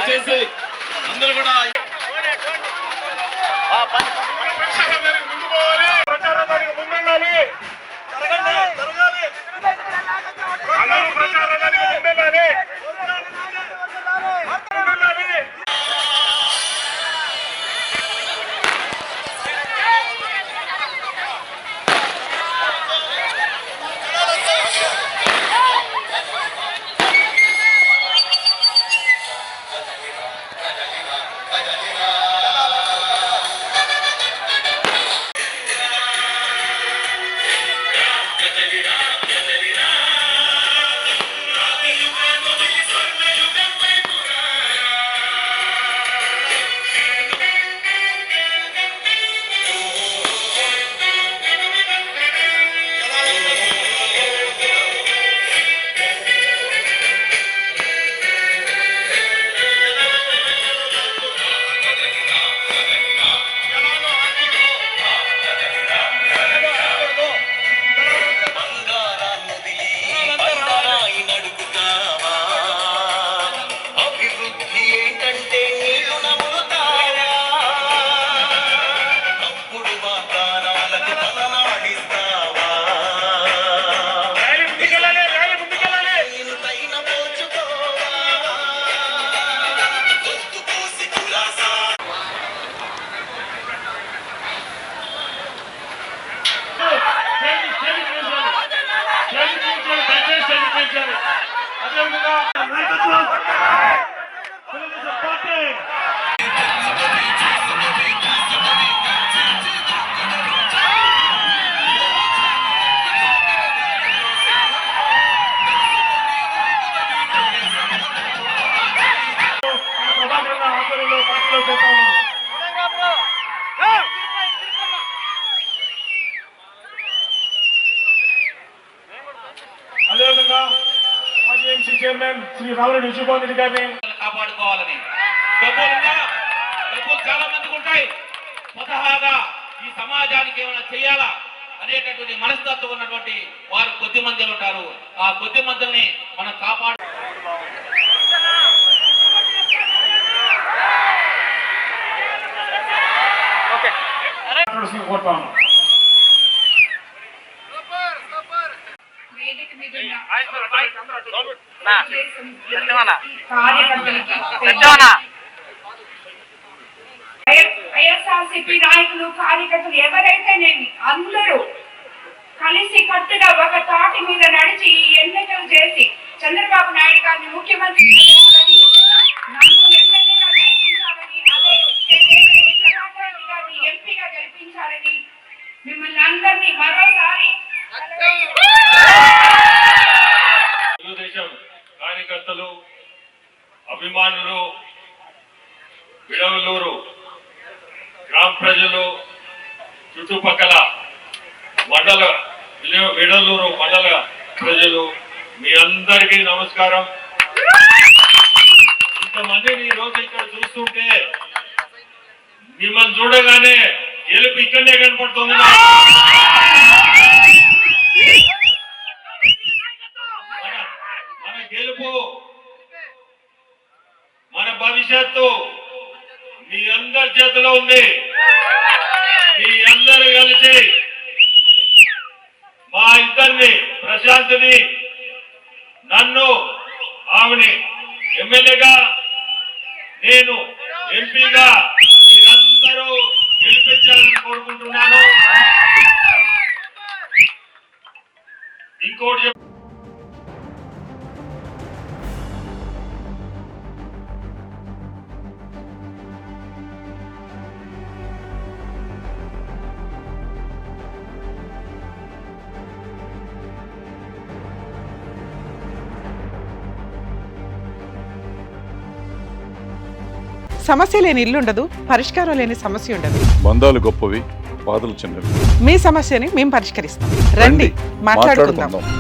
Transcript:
దయచేసి అందరూ కూడా ప్రచారానికి ముందుండాలి. అందరూ ప్రచారానికి ముందుండాలి. అదేవిధంగా మాజీ ఎంసీ చైర్మన్ శ్రీ రావుల విజయభవన్ రెడ్డి గారిని కాపాడుకోవాలని డబ్బులు చాలా మందికి ఉంటాయి. స్వతహాగా ఈ సమాజానికి ఏమైనా చేయాలా అనేటటువంటి మనస్తత్వం ఉన్నటువంటి వారు కొద్ది మంది ఉంటారు. ఆ కొద్ది మందిని మనం కాపాడు. వైఎస్ఆర్సీపీ నాయకులు కార్యకర్తలు ఎవరైతేనేమి అందరూ కలిసి కట్టుగా ఒక తాటి మీద నడిచి ఈ ఎన్నికలు చేసి చంద్రబాబు నాయుడు గారిని ముఖ్యమంత్రి చేయాలని, నన్ను ఎమ్మెల్యేగా గెలిపించాలని, అదే గారిని ఎంపీగా గెలిపించాలని మిమ్మల్ని అందరినీ మరోసారి తెలుగుదేశం కార్యకర్తలు, అభిమానులు, విడవలూరు గ్రామ ప్రజలు, చుట్టుపక్కల మండల విడవలూరు మండల ప్రజలు మీ అందరికీ నమస్కారం. ఇంతమందిని ఈ రోజు ఇక్కడ చూస్తుంటే మిమ్మల్ని చూడగానే గెలుపు ఇక్కడనే కనపడుతుంది. మన గెలుపు, మన భవిష్యత్తు మీ అందరి చేతిలో ఉంది. మీ అందరూ కలిసి మా ఇద్దరిని, ప్రశాంత్ని, నన్ను, ఆమెని ఎమ్మెల్యేగా, నేను ఎంపీగా మీరందరూ గెలిపించాలని కోరుకుంటున్నాను. ఇంకోటి సమస్య లేని ఇల్లు ఉండదు, పరిష్కారం లేని సమస్య ఉండదు. బంధాలు గొప్పవి, బాధలు చిన్నవి. మీ సమస్యని మేము పరిష్కరిస్తాం. రండి, మాట్లాడుకుందాం.